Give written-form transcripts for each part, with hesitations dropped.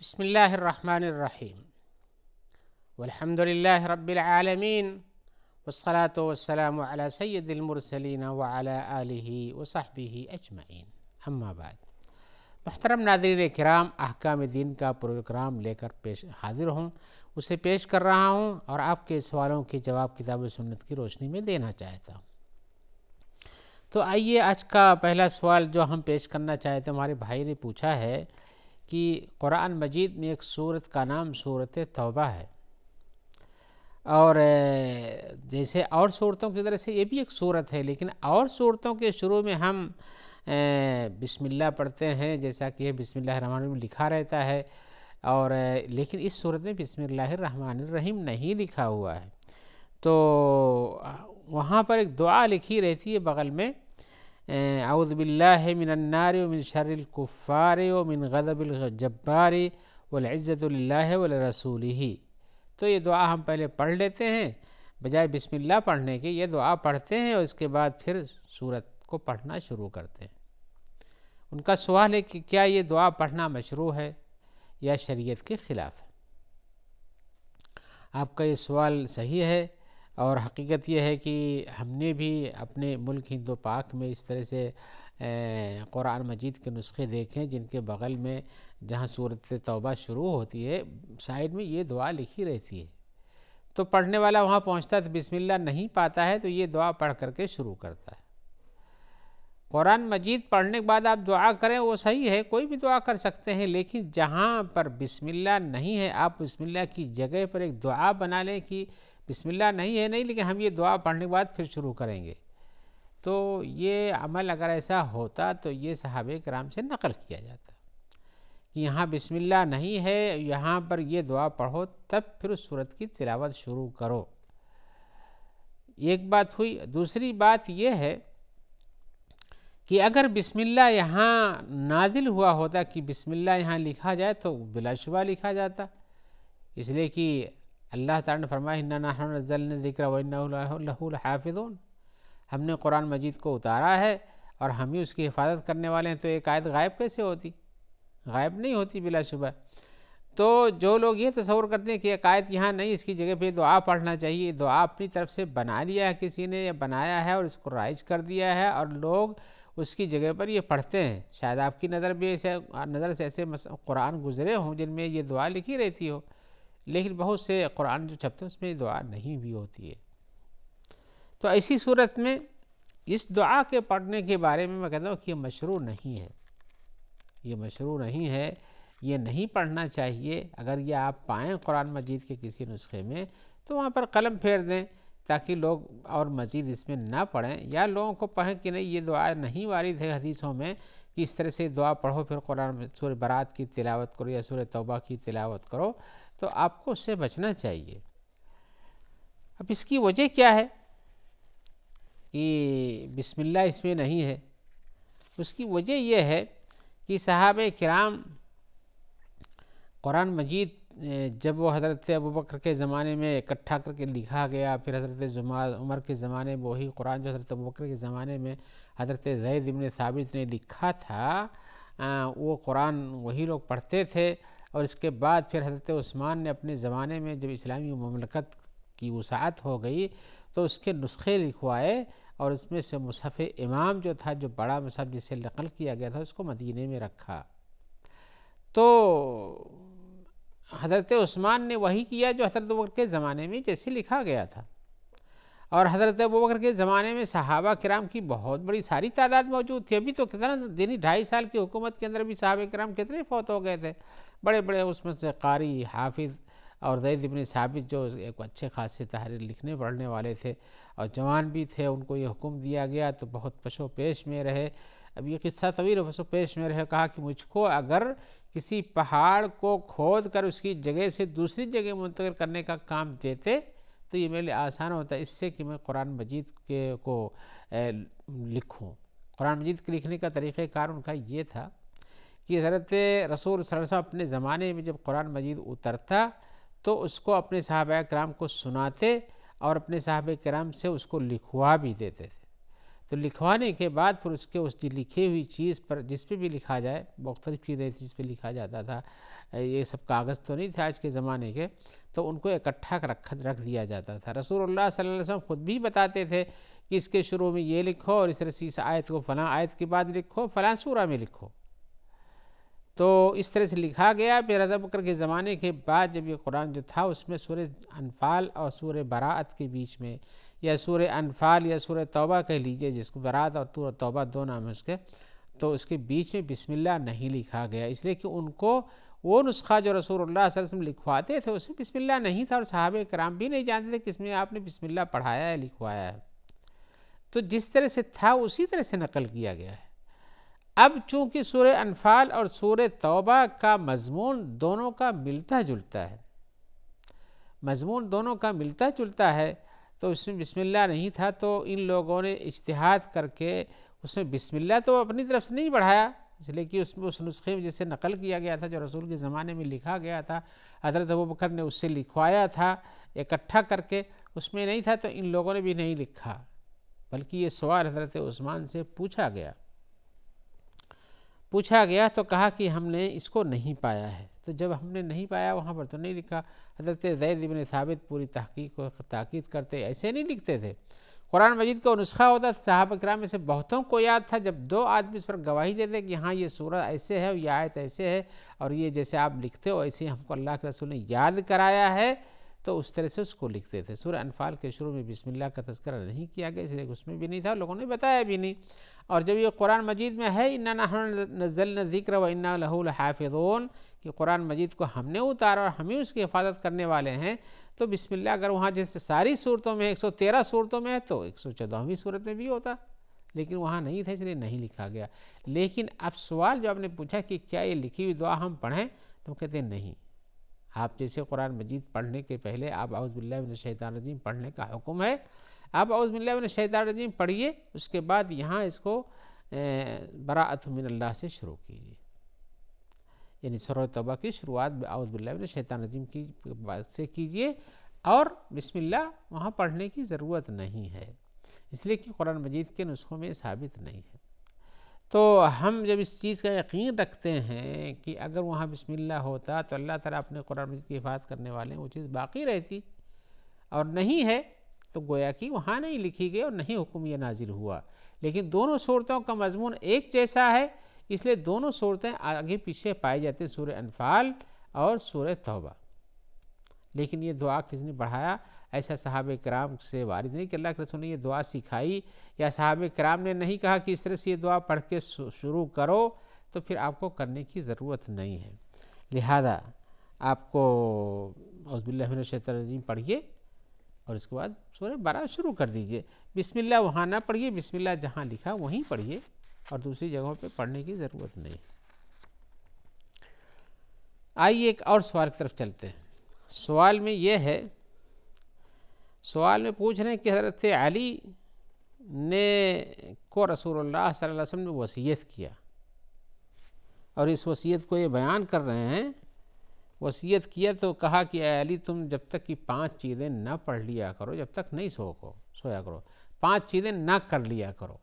بسم اللہ الرحمن الرحیم والحمد للہ رب العالمین والصلاة والسلام علی سید المرسلین وعلی آلہ وصحبہ اجمعین، اما بعد۔ محترم ناظرین کرام، احکام دین کا پروگرام لے کر حاضر ہوں، اسے پیش کر رہا ہوں اور آپ کے سوالوں کے جواب کتاب و سنت کی روشنی میں دینا چاہتا ہوں۔ تو آئیے آج کا پہلا سوال جو ہم پیش کرنا چاہتے ہیں، ہمارے بھائی نے پوچھا ہے کہ قرآن مجید میں ایک سورت کا نام سورت توبہ ہے، اور جیسے اور صورتوں کی طرح سے یہ بھی ایک سورت ہے، لیکن اور صورتوں کے شروع میں ہم بسم اللہ پڑھتے ہیں، جیسا کہ یہ بسم اللہ الرحمن الرحیم لکھا رہتا ہے، اور لیکن اس سورت میں بسم اللہ الرحمن الرحیم نہیں لکھا ہوا ہے۔ تو وہاں پر ایک دعا لکھی رہتی ہے بغل میں، اعوذ باللہ من النار ومن شر الکفار ومن غضب الجبار والعزت للہ ولرسولہ۔ تو یہ دعا ہم پہلے پڑھ لیتے ہیں، بجائے بسم اللہ پڑھنے کے یہ دعا پڑھتے ہیں اور اس کے بعد پھر سورت کو پڑھنا شروع کرتے ہیں۔ ان کا سوال ہے کہ کیا یہ دعا پڑھنا مشروع ہے یا شریعت کے خلاف ہے؟ آپ کا یہ سوال صحیح ہے، اور حقیقت یہ ہے کہ ہم نے بھی اپنے ملک ہند و پاک میں اس طرح سے قرآن مجید کے نسخے دیکھیں جن کے بغل میں جہاں سورت توبہ شروع ہوتی ہے سائیڈ میں یہ دعا لکھی رہتی ہے، تو پڑھنے والا وہاں پہنچتا ہے تو بسم اللہ نہیں پاتا ہے تو یہ دعا پڑھ کر کے شروع کرتا ہے۔ قرآن مجید پڑھنے کے بعد آپ دعا کریں وہ صحیح ہے، کوئی بھی دعا کر سکتے ہیں، لیکن جہاں پر بسم اللہ نہیں ہے آپ بسم اللہ کی جگہ پر ایک دعا بنا لیں کہ بسم اللہ نہیں ہے نہیں، لیکن ہم یہ دعا پڑھنے کے بعد پھر شروع کریں گے، تو یہ عمل اگر ایسا ہوتا تو یہ صحابہ کرام سے نقل کیا جاتا کہ یہاں بسم اللہ نہیں ہے، یہاں پر یہ دعا پڑھو تب پھر اس سورت کی تلاوت شروع کرو۔ ایک بات ہوئی۔ دوسری بات یہ ہے کہ اگر بسم اللہ یہاں نازل ہوا ہوتا کہ بسم اللہ یہاں لکھا جائے تو بلا شبہ لکھا جاتا، اس لیے کہ اللہ تعالیٰ نے فرمایا اِنَّا نَحْنُ نَزَّلْنَا الذِّكْرَ وَإِنَّهُ لَهُ لَحَافِظُونَ، ہم نے قرآن مجید کو اتارا ہے اور ہم ہی اس کی حفاظت کرنے والے ہیں، تو ایک آیت غائب کیسے ہوتی؟ غائب نہیں ہوتی بلا شبہ۔ تو جو لوگ یہ تصور کرتے ہیں کہ ایک آیت یہاں نہیں اس کی جگہ پہ دعا پڑھنا چاہیے، دعا اپنی طرف سے بنا لیا ہے کسی نے، یا بنایا ہے اور اس کو رائج کر دیا ہے اور لوگ اس کی جگہ پر یہ پڑھتے ہیں۔ شاید آپ کی نظر سے ایسے قرآن گزرے ہوں جن میں یہ دعا لکھی رہتی ہو، لیکن بہت سے قرآن جو چھپتے ہیں اس میں یہ دعا نہیں بھی ہوتی ہے۔ تو ایسی صورت میں اس دعا کے پڑھنے کے بارے میں کہتا ہوں کہ یہ مشروع نہیں ہے، یہ مشروع نہیں ہے، یہ نہیں پڑھنا چاہیے۔ اگر یہ آپ پائیں قرآن مجید کے کسی نسخے میں تو وہاں پر قلم پھیر دیں تاکہ لوگ اور مزید اس میں نہ پڑھیں، یا لوگوں کو پڑھیں کہ نہیں یہ دعا نہیں وارد ہے حدیثوں میں کہ اس طرح سے دعا پڑھو پھر قرآن میں سورہ برات کی تلاوت کرو یا سورہ توبہ کی تلاوت کرو، تو آپ کو اس سے بچنا چاہیے۔ اب اس کی وجہ کیا ہے کہ بسم اللہ اس میں نہیں ہے؟ اس کی وجہ یہ ہے کہ صحابہ کرام قرآن مجید جب وہ حضرت ابوبکر کے زمانے میں اکٹھا کر کے لکھا گیا، پھر حضرت عمر کے زمانے میں وہی قرآن جو حضرت ابوبکر کے زمانے میں حضرت زید بن ثابت نے لکھا تھا وہ قرآن وہی لوگ پڑھتے تھے، اور اس کے بعد پھر حضرت عثمان نے اپنے زمانے میں جب اسلامی مملکت کی وسعت ہو گئی تو اس کے نسخے لکھوائے، اور اس میں سے مصحف امام جو تھا، جو بڑا مصحف جس سے نقل کیا گیا تھا، اس کو مدینے میں رکھا۔ تو حضرت عثمان نے وہی کیا جو حضرت ابوبکر کے زمانے میں جیسے لکھا گیا تھا، اور حضرت ابوبکر کے زمانے میں صحابہ کرام کی بہت بڑی ساری تعداد موجود تھی۔ ابھی تو کتنا دینی 2.5 سال کی حکومت کے اندر بھی صحابہ کرام کتنے فوت ہو گئے تھے، بڑے بڑے، اس میں سے قاری، حافظ، اور زید بن ثابت جو ایک اچھے خاصے تحریر لکھنے پڑھنے والے تھے اور جوان بھی تھے، ان کو یہ حکم دیا گیا تو بہت پش و پیش میں رہے۔ اب یہ قصہ طویل پش و پیش میں رہے، کہا کہ مجھ کو اگر کسی پہاڑ کو کھود کر اس کی جگہ سے دوسری جگہ منتقل کرنے کا کام دیتے تو یہ میرے لیے آسان ہوتا ہے اس سے کہ میں قرآن مجید کو لکھوں۔ قرآن مجید کے لکھنے کا طریقہ کار ان کا یہ تھا کہ حضرت رسول صلی اللہ علیہ وسلم اپنے زمانے میں جب قرآن مجید اترتا تو اس کو اپنے صحابہ کرام کو سناتے اور اپنے صحابہ کرام سے اس کو لکھوا بھی دیتے تھے۔ تو لکھوانے کے بعد پھر اس لکھی ہوئی چیز پر جس پہ بھی لکھا جائے، مختلف چیزیں جس پہ لکھا جاتا تھا، یہ سب کاغذ تو نہیں تھے آج کے زمانے کے، تو ان کو اکٹھا رکھ دیا جاتا تھا۔ رسول اللہ صلی اللہ علیہ وسلم خود بھی بتاتے تھے کہ اس کے شروع میں یہ لکھو، اور اس طرح سے اس آیت کو فلاں آیت کے بعد لکھو، فلاں سورہ میں لکھو۔ تو اس طرح سے لکھا گیا۔ پھر حضرت ابو بکر کے زمانے کے بعد جب یہ قرآن جو تھا، اس میں سورہ انفال اور سورہ براءت کے بیچ میں، یا سورہ انفال یا سورہ توبہ کہہ لیجئے، جس کو براءت اور توبہ دو نام ہے اس کے، تو اس کے بیچ میں بسم اللہ نہیں لکھا گیا، اس لیے کہ ان کو وہ نسخہ جو رسول اللہ صلی اللہ علیہ وسلم لکھواتے تھے اس میں بسم اللہ نہیں تھا، اور صحابہ کرام بھی نہیں جانتے تھے کہ اس میں آپ نے بسم اللہ پڑھایا ہے، لکھوایا ہے۔ تو جس طرح سے تھا اسی طرح سے نقل کیا گیا ہے۔ اب چونکہ سورہ انفال اور سورہ توبہ کا مضمون دونوں کا ملتا جلتا ہے، مضمون دونوں کا ملتا جلتا ہے، تو اس میں بسم اللہ نہیں تھا، تو ان لوگوں نے اجتہاد کر کے اس میں بسم اللہ تو اپنی طرف سے نہیں بڑھایا، اس لیے کہ اس میں اس نسخے میں جس سے نقل کیا گیا تھا، جو رسول کے زمانے میں لکھا گیا تھا، حضرت ابوبکر نے اس سے لکھوایا تھا اکٹھا کر کے، اس میں نہیں تھا، تو ان لوگوں نے بھی نہیں لکھا، بلکہ یہ سوال حضرت عثمان سے پوچھا گیا تو کہا کہ ہم نے اس کو نہیں پایا ہے۔ تو جب ہم نے نہیں پایا وہاں پر تو نہیں لکھا۔ حضرت زید بن ثابت پوری تحقیق و تاکید کرتے، ایسے نہیں لکھتے تھے۔ قرآن مجید کا نسخہ ہوتا تھا، صحابہ کرام میں سے بہتوں کو یاد تھا، جب دو آدمی اس پر گواہی دیتے کہ ہاں یہ سورہ ایسے ہے، یہ آیت ایسے ہے، اور یہ جیسے آپ لکھتے ہو ایسے ہی ہم کو اللہ کے رسول نے یاد کرایا ہے، تو اس طرح سے اس کو لکھتے تھے۔ سورہ انفال کے شروع میں بسم اللہ کا تذکرہ نہیں کیا گیا، اس لیے کہ اس میں بھی نہیں تھا، لوگوں نے بتایا بھی نہیں۔ اور جب یہ قرآن مجید میں ہے اِنَّا نَحْنُ نَزَّلْنَا الذِّكْرَ وَإِنَّا لَهُ لَحَافِظُونَ، کہ قرآن مجید کو ہم نے اتارا اور ہم ہی اس کی حفاظت کرنے والے ہیں، تو بسم اللہ اگر وہاں جیسے ساری صورتوں میں 113 صورتوں میں ہے تو 114ویں صورت میں بھی ہوتا، لیکن وہاں نہیں تھا، اس لیے نہیں لکھا گیا۔ لیکن اب سوال جو آپ نے پوچھا کہ کیا یہ لکھی ہوئی دعا ہم پڑھیں، تو کہتے ہیں نہیں، آپ جیسے قرآن مجید پڑھنے کے پہلے آپ اعوذ باللہ من الشیطان الرجیم پڑھنے کا حکم ہے، آپ اعوذ باللہ من الشیطان الرجیم پڑھیے، اس کے بعد یہاں اس کو براءت من اللہ سے شروع کیجیے، یعنی سورہ توبہ کی شروعات اعوذ باللہ من الشیطان الرجیم کی بات سے کیجیے، اور بسم اللہ وہاں پڑھنے کی ضرورت نہیں ہے، اس لیے کہ قرآن مجید کے نسخوں میں ثابت نہیں ہے۔ تو ہم جب اس چیز کا یقین رکھتے ہیں کہ اگر وہاں بسم اللہ ہوتا تو اللہ تعالیٰ اپنے قرآن مجید کی حفاظت کرنے والے ہیں، وہ چیز باقی رہتی، اور نہیں ہے تو گویا کہ وہاں نہیں لکھی گئی اور نہیں حکم یہ نازل ہوا۔ لیکن دونوں صورتوں کا مضمون ایک جیسا ہے، اس لیے دونوں صورتیں آگے پیچھے پائی جاتی ہیں، سورہ انفال اور سورہ توبہ۔ لیکن یہ دعا کس نے بڑھایا؟ ایسا صحابہ کرام سے وارد نہیں کہ اللہ کے رسول نے یہ دعا سکھائی، یا صحابہ کرام نے نہیں کہا کہ اس طرح سے یہ دعا پڑھ کے شروع کرو، تو پھر آپ کو کرنے کی ضرورت نہیں ہے۔ لہذا آپ کو اعوذ باللہ من الشیطان الرجیم پڑھیے، اور اس کے بعد سورہ براءت شروع کر دیجئے۔ بسم اللہ وہاں نہ پڑھیے، بسم اللہ جہاں لکھا وہیں پڑھیے، اور دوسری جگہوں پہ پڑھنے کی ضرورت نہیں۔ آئیے ایک اور سوال کی طرف چلتے ہیں۔ سوال میں یہ ہے، سوال میں پوچھ رہے ہیں کہ حضرت علی نے کو رسول اللہ صلی اللہ علیہ وسلم نے وصیت کیا، اور اس وصیت کو یہ بیان کر رہے ہیں۔ وصیت کیا تو کہا کہ اے علی، تم جب تک کہ 5 چیزیں نہ پڑھ لیا کرو، جب تک نہیں سویا کرو، 5 چیزیں نہ کر لیا کرو۔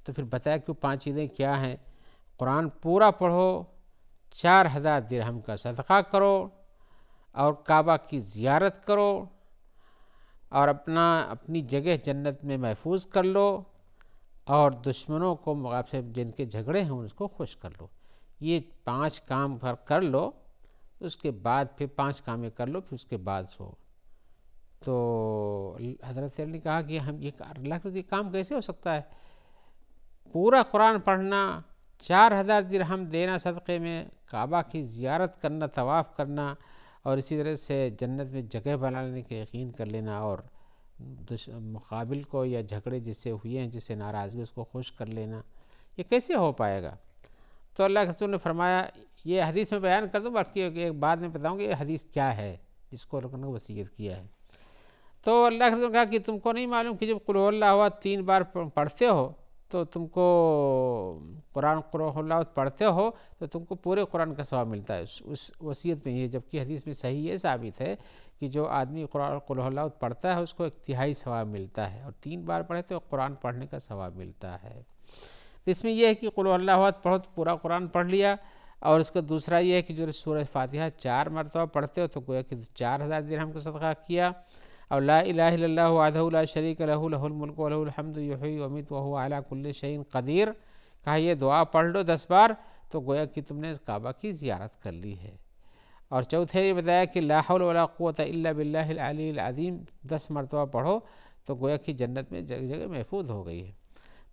تو پھر بتایا کہ 5 چیزیں کیا ہیں؟ قرآن پورا پڑھو، 4000 درہم کا صدقہ کرو، اور کعبہ کی زیارت کرو، اور اپنی جگہ جنت میں محفوظ کر لو، اور دشمنوں کو آپ سے جن کے جھگڑے ہیں اس کو خوش کر لو۔ یہ 5 کام کر لو، اس کے بعد پھر 5 کامیں کر لو، پھر اس کے بعد سو۔ تو حضرت علی نے کہا کہ ہم یہ اللہ کے یہ کام کیسے ہو سکتا ہے؟ پورا قرآن پڑھنا، 4000 درہم دینا صدقے میں، کعبہ کی زیارت کرنا، طواف کرنا، اور اسی طرح سے جنت میں جگہ بنا لینے کے یقین کر لینا، اور مقابل کو یا جھگڑے جس سے ہوئے ہیں، جس سے ناراضگی، اس کو خوش کر لینا، یہ کیسے ہو پائے گا؟ تو اللہ کے رسول نے فرمایا، یہ حدیث میں بیان کر دوں، باقی ایک بعد میں بتاؤں گا یہ حدیث کیا ہے جس کو لوگوں نے وصیت کیا ہے۔ تو اللہ کے رسول نے کہا کہ تم کو نہیں معلوم کہ جب قل هو اللہ 3 بار پڑھتے ہو تو تم کو قرآن تلاوت پڑھتے ہو تو تم کو پورے قرآن کا ثواب ملتا ہے اس وصیت میں یہ، جبکہ حدیث میں صحیح یہ ثابت ہے کہ جو آدمی قرآن تلاوت پڑھتا ہے اس کو 1/3 ثواب ملتا ہے، اور 3 بار پڑھے تو قرآن پڑھنے کا ثواب ملتا ہے۔ تو اس میں یہ ہے کہ قل اللہ احد پڑھو تو پورا قرآن پڑھ لیا، اور اس کا دوسرا یہ ہے کہ جو سورہ فاتحہ 4 مرتبہ پڑھتے ہو تو گویا کہ 4000 درہم کا صدقہ کیا، اور لا الہ الا اللہ وحدہ لا شریک لہ لہ الملک ولہ الحمد یحیی ویمیت وہو علی کل شیء قدیر، کہا یہ دعا پڑھ لو 10 بار تو گویا کہ تم نے کعبہ کی زیارت کر لی ہے۔ اور چوتھے یہ بتایا کہ لا حول ولا قوت الا باللہ العلی العظیم 10 مرتبہ پڑھو تو گویا کہ جنت میں جگہ جگہ محفوظ ہو گئی ہے۔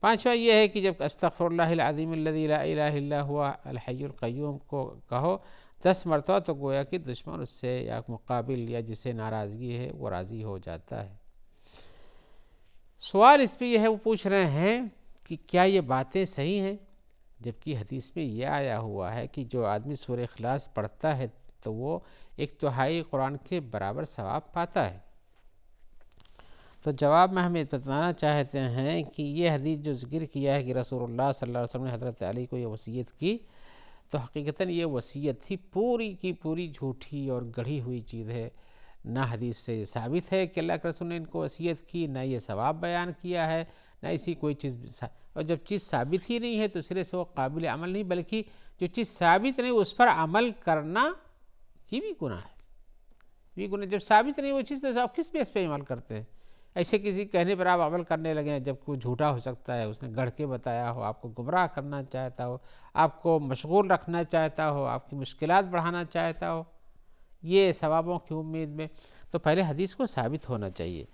پانچواں یہ ہے کہ جب استغفر اللہ العظیم الذی لا الہ الا هو الحی القیوم کو کہو 10 مرتبہ تو گویا کہ دشمن اس سے یا مقابل یا جسے ناراضگی ہے وہ راضی ہو جاتا ہے۔ سوال اس پہ یہ ہے، وہ پوچھ رہے ہیں کہ کیا یہ باتیں صحیح ہیں، جبکہ حدیث میں یہ آیا ہوا ہے کہ جو آدمی سورہ اخلاص پڑھتا ہے تو وہ 1/3 قرآن کے برابر ثواب پاتا ہے۔ تو جواب میں ہمیں بتانا چاہتے ہیں کہ یہ حدیث جو ذکر کیا ہے کہ رسول اللہ صلی اللہ علیہ وسلم نے حضرت علی کو یہ وصیت کی، تو حقیقتاً یہ وصیت تھی پوری کی پوری جھوٹی اور گڑھی ہوئی چیز ہے۔ نہ حدیث سے ثابت ہے کہ اللہ کے رسول نے ان کو وصیت کی، نہ یہ ثواب بیان کیا ہے، نہ ایسی کوئی چیز، اور جب چیز ثابت ہی نہیں ہے تو سرے سے وہ قابل عمل نہیں، بلکہ جو چیز ثابت نہیں اس پر عمل کرنا یہ بھی گناہ ہے، یہ گناہ۔ جب ثابت نہیں وہ چیز تو آپ کس بیس پہ عمل کرتے ہیں؟ ایسے کسی کہنے پر آپ عمل کرنے لگے ہیں، جب کوئی جھوٹا ہو سکتا ہے، اس نے گڑھ کے بتایا ہو، آپ کو گمراہ کرنا چاہتا ہو، آپ کو مشغول رکھنا چاہتا ہو، آپ کی مشکلات بڑھانا چاہتا ہو، یہ ثوابوں کی امید میں، تو پہلے حدیث کو ثابت ہونا چاہیے۔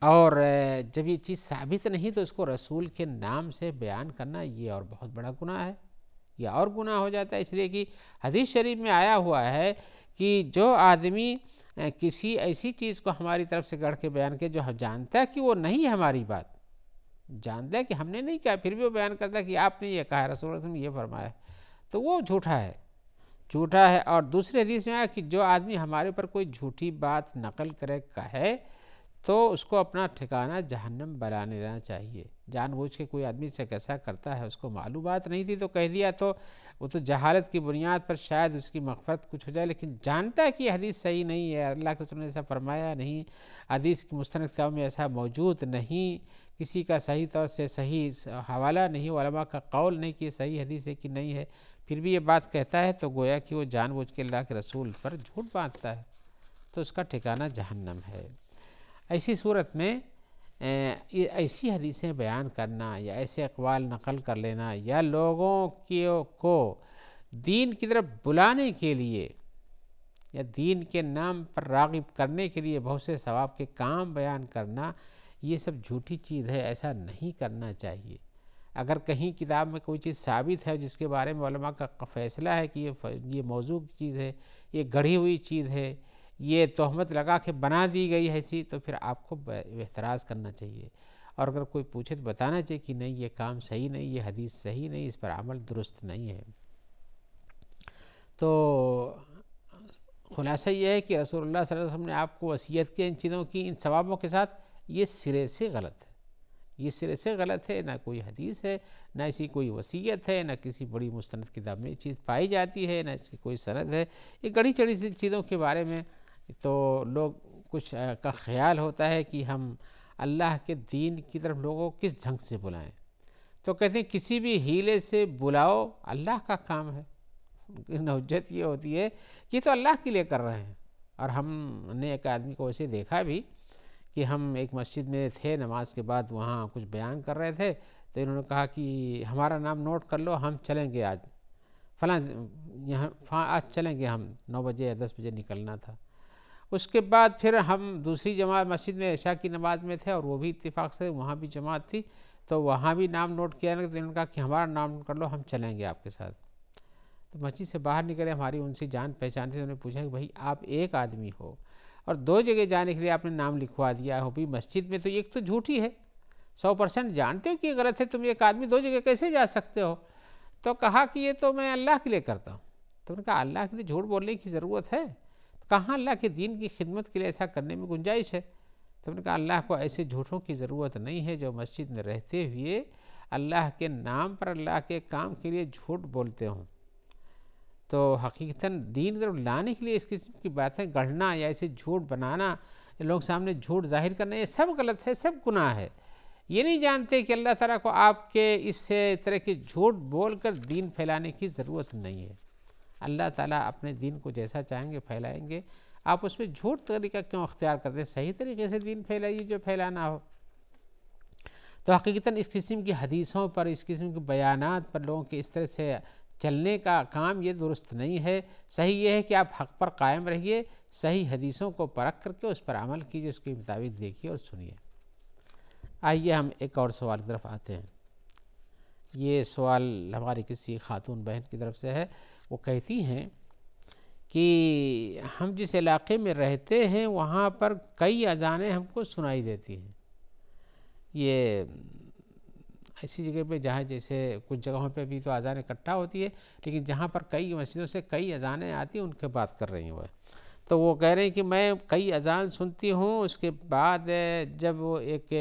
اور جب یہ چیز ثابت نہیں تو اس کو رسول کے نام سے بیان کرنا یہ اور بہت بڑا گناہ ہے، یہ اور گناہ ہو جاتا ہے، اس لیے کہ حدیث شریف میں آیا ہوا ہے کہ جو آدمی کسی ایسی چیز کو ہماری طرف سے گڑھ کے بیان کے جو جانتا ہے کہ وہ نہیں ہے، ہماری بات جانتا ہے کہ ہم نے نہیں کہا، پھر بھی وہ بیان کرتا ہے کہ آپ نے یہ کہا، رسول اللہ نے یہ فرمایا، تو وہ جھوٹا ہے، جھوٹا ہے۔ اور دوسرے حدیث میں آیا کہ جو آدمی ہمارے پر کوئی جھوٹی بات نقل کرے کہے تو اس کو اپنا ٹھکانہ جہنم بنا لینا چاہیے۔ جان بوجھ کے کوئی آدمی سے کیسا کرتا ہے، اس کو معلومات نہیں تھی تو کہہ دیا، تو وہ تو جہالت کی بنیاد پر شاید اس کی مغفرت کچھ ہو جائے، لیکن جانتا ہے کہ یہ حدیث صحیح نہیں ہے، اللہ کے رسول نے ایسا فرمایا نہیں، حدیث کی مستند کتابوں میں ایسا موجود نہیں، کسی کا صحیح طور سے صحیح حوالہ نہیں، علماء کا قول نہیں کہ یہ صحیح حدیث ہے کہ نہیں ہے، پھر بھی یہ بات کہتا ہے تو گویا کہ وہ جان بوجھ کے اللہ کے رسول پر جھوٹ باندھتا ہے، تو اس کا ٹھکانہ جہنم ہے۔ ایسی صورت میں ایسی حدیثیں بیان کرنا یا ایسے اقوال نقل کر لینا یا لوگوں کو دین کی طرف بلانے کے لیے یا دین کے نام پر راغب کرنے کے لیے بہت سے ثواب کے کام بیان کرنا، یہ سب جھوٹی چیز ہے، ایسا نہیں کرنا چاہیے۔ اگر کہیں کتاب میں کوئی چیز ثابت ہے جس کے بارے میں علماء کا فیصلہ ہے کہ یہ موضوع کی چیز ہے، یہ گڑھی ہوئی چیز ہے، یہ تہمت لگا کے بنا دی گئی ہے ایسی، تو پھر آپ کو اعتراض کرنا چاہیے، اور اگر کوئی پوچھے تو بتانا چاہیے کہ نہیں یہ کام صحیح نہیں، یہ حدیث صحیح نہیں، اس پر عمل درست نہیں ہے۔ تو خلاصہ یہ ہے کہ رسول اللہ صلی اللہ علیہ وسلم نے آپ کو وصیت کی ان چیزوں کی، ان ثوابوں کے ساتھ، یہ سرے سے غلط ہے، یہ سرے سے غلط ہے، نہ کوئی حدیث ہے، نہ ایسی کوئی وصیت ہے، نہ کسی بڑی مستند کتاب میں یہ چیز پائی جاتی ہے، نہ اس کی کوئی سند ہے۔ یہ گڑھی چڑھی سی چیزوں کے بارے میں تو لوگ کچھ کا خیال ہوتا ہے کہ ہم اللہ کے دین کی طرف لوگوں کو کس ڈھنگ سے بلائیں، تو کہتے ہیں کسی بھی ہیلے سے بلاؤ، اللہ کا کام ہے۔ حجت یہ ہوتی ہے کہ یہ تو اللہ کے لیے کر رہے ہیں۔ اور ہم نے ایک آدمی کو ویسے دیکھا بھی کہ ہم ایک مسجد میں تھے، نماز کے بعد وہاں کچھ بیان کر رہے تھے، تو انہوں نے کہا کہ ہمارا نام نوٹ کر لو، ہم چلیں گے آج فلاں یہاں، آج چلیں گے ہم 9 بجے یا 10 بجے نکلنا تھا۔ اس کے بعد پھر ہم دوسری جماعت مسجد میں عشاء کی نماز میں تھے، اور وہ بھی اتفاق سے وہاں بھی جماعت تھی، تو وہاں بھی نام نوٹ کیا، تو انہوں نے کہا کہ ہمارا نام نوٹ کر لو، ہم چلیں گے آپ کے ساتھ۔ تو مسجد سے باہر نکلے، ہماری ان سے جان پہچان تھی، انہوں نے پوچھا کہ بھائی آپ ایک آدمی ہو اور 2 جگہ جانے کے لیے آپ نے نام لکھوا دیا ہو، بھی مسجد میں، تو ایک تو جھوٹی ہے، 100% جانتے ہو کہ یہ غلط ہے، تم ایک آدمی 2 جگہ کیسے جا سکتے ہو؟ تو کہا کہ یہ تو میں اللہ کے لیے کرتا ہوں۔ تو انہوں نے کہا اللہ کے لیے جھوٹ بولنے کی ضرورت ہے؟ کہاں اللہ کے دین کی خدمت کے لیے ایسا کرنے میں گنجائش ہے؟ تو انہوں نے کہا اللہ کو ایسے جھوٹوں کی ضرورت نہیں ہے جو مسجد میں رہتے ہوئے اللہ کے نام پر اللہ کے کام کے لیے جھوٹ بولتے ہوں تو حقیقتاً دین کی طرف لانے کے لیے اس قسم کی باتیں گڑھنا یا اسے جھوٹ بنانا، لوگ سامنے جھوٹ ظاہر کرنا، یہ سب غلط ہے، سب گناہ ہے۔ یہ نہیں جانتے کہ اللہ تعالیٰ کو آپ کے اس طرح کے جھوٹ بول کر دین پھیلانے کی ضرورت نہیں ہے۔ اللہ تعالیٰ اپنے دین کو جیسا چاہیں گے پھیلائیں گے، آپ اس میں جھوٹ طریقہ کیوں اختیار کرتے ہیں؟ صحیح طریقے سے دین پھیلائیے جو پھیلانا ہو۔ تو حقیقتاً اس قسم کی حدیثوں پر، اس قسم کے بیانات پر لوگوں کے اس طرح سے چلنے کا کام یہ درست نہیں ہے۔ صحیح یہ ہے کہ آپ حق پر قائم رہیے، صحیح حدیثوں کو پرکھ کر کے اس پر عمل کیجیے، اس کے مطابق دیکھیے اور سنیے۔ آئیے ہم ایک اور سوال کی طرف آتے ہیں۔ یہ سوال ہماری کسی خاتون بہن کی طرف سے ہے۔ وہ کہتی ہیں کہ ہم جس علاقے میں رہتے ہیں وہاں پر کئی اذانیں ہم کو سنائی دیتی ہیں۔ یہ ایسی جگہ پہ جہاں جیسے کچھ جگہوں پہ بھی تو اذان اکٹھا ہوتی ہے، لیکن جہاں پر کئی مسجدوں سے کئی اذانیں آتی ہیں ان کے بات کر رہی ہوں۔ تو وہ کہہ رہے ہیں کہ میں کئی اذان سنتی ہوں، اس کے بعد جب وہ ایک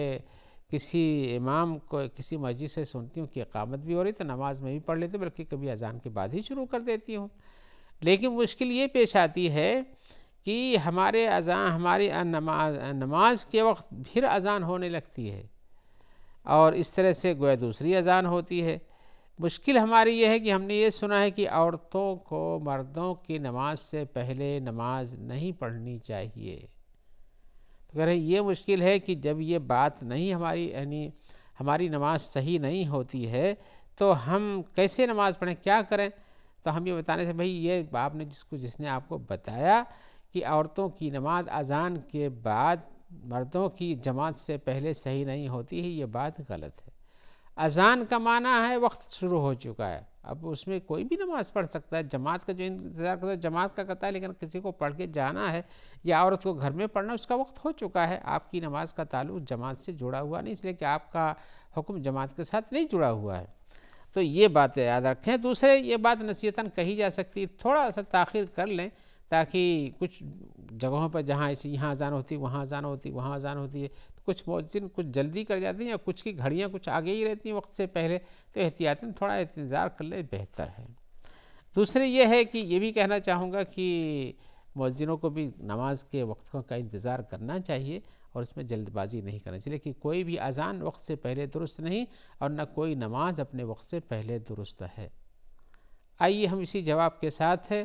کسی امام کو کسی مسجد سے سنتی ہوں کہ اقامت بھی ہو رہی تو نماز میں بھی پڑھ لیتے، بلکہ کبھی اذان کے بعد ہی شروع کر دیتی ہوں۔ لیکن مشکل یہ پیش آتی ہے کہ ہماری نماز کے وقت پھر اذان ہونے لگتی ہے اور اس طرح سے گویا دوسری اذان ہوتی ہے۔ مشکل ہماری یہ ہے کہ ہم نے یہ سنا ہے کہ عورتوں کو مردوں کی نماز سے پہلے نماز نہیں پڑھنی چاہیے۔ تو کہہ رہے ہیں یہ مشکل ہے کہ جب یہ بات نہیں ہماری نماز صحیح نہیں ہوتی ہے تو ہم کیسے نماز پڑھیں، کیا کریں؟ تو ہم یہ بتانے سے بھئی یہ آپ نے جس نے آپ کو بتایا کہ عورتوں کی نماز اذان کے بعد مردوں کی جماعت سے پہلے صحیح نہیں ہوتی ہے، یہ بات غلط ہے۔ اذان کا معنی ہے وقت شروع ہو چکا ہے، اب اس میں کوئی بھی نماز پڑھ سکتا ہے۔ جماعت کا جو انتظار کرتا ہے جماعت کا کرتا ہے، لیکن کسی کو پڑھ کے جانا ہے یا عورت کو گھر میں پڑھنا، اس کا وقت ہو چکا ہے۔ آپ کی نماز کا تعلق جماعت سے جڑا ہوا نہیں، اس لیے کہ آپ کا حکم جماعت کے ساتھ نہیں جڑا ہوا ہے۔ تو یہ بات یاد رکھیں۔ دوسرے یہ بات نصیحتاً کہی جا سکتی، تھوڑا سا تاخیر کر لیں تاکہ کچھ جگہوں پر جہاں ایسی یہاں اذان ہوتی وہاں اذان ہوتی وہاں اذان ہوتی ہے، کچھ مؤذن کچھ جلدی کر جاتے ہیں یا کچھ کی گھڑیاں کچھ آگے ہی رہتی ہیں وقت سے پہلے، تو احتیاطاً تھوڑا انتظار کر لیں بہتر ہے۔ دوسرے یہ ہے کہ یہ بھی کہنا چاہوں گا کہ مؤذنوں کو بھی نماز کے وقتوں کا انتظار کرنا چاہیے اور اس میں جلد بازی نہیں کرنا چاہیے کہ کوئی بھی اذان وقت سے پہلے درست نہیں اور نہ کوئی نماز اپنے وقت سے پہلے درست ہے۔ آئیے ہم اسی جواب کے ساتھ ہے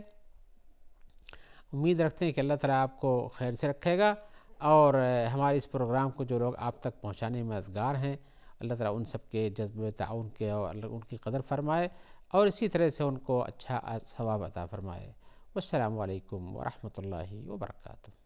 امید رکھتے ہیں کہ اللہ تعالیٰ آپ کو خیر سے رکھے گا اور ہمارے اس پروگرام کو جو لوگ آپ تک پہنچانے میں مددگار ہیں، اللہ تعالیٰ ان سب کے جذبے تعاون کے اور ان کی قدر فرمائے اور اسی طرح سے ان کو اچھا ثواب عطا فرمائے۔ والسلام علیکم ورحمۃ اللہ وبرکاتہ۔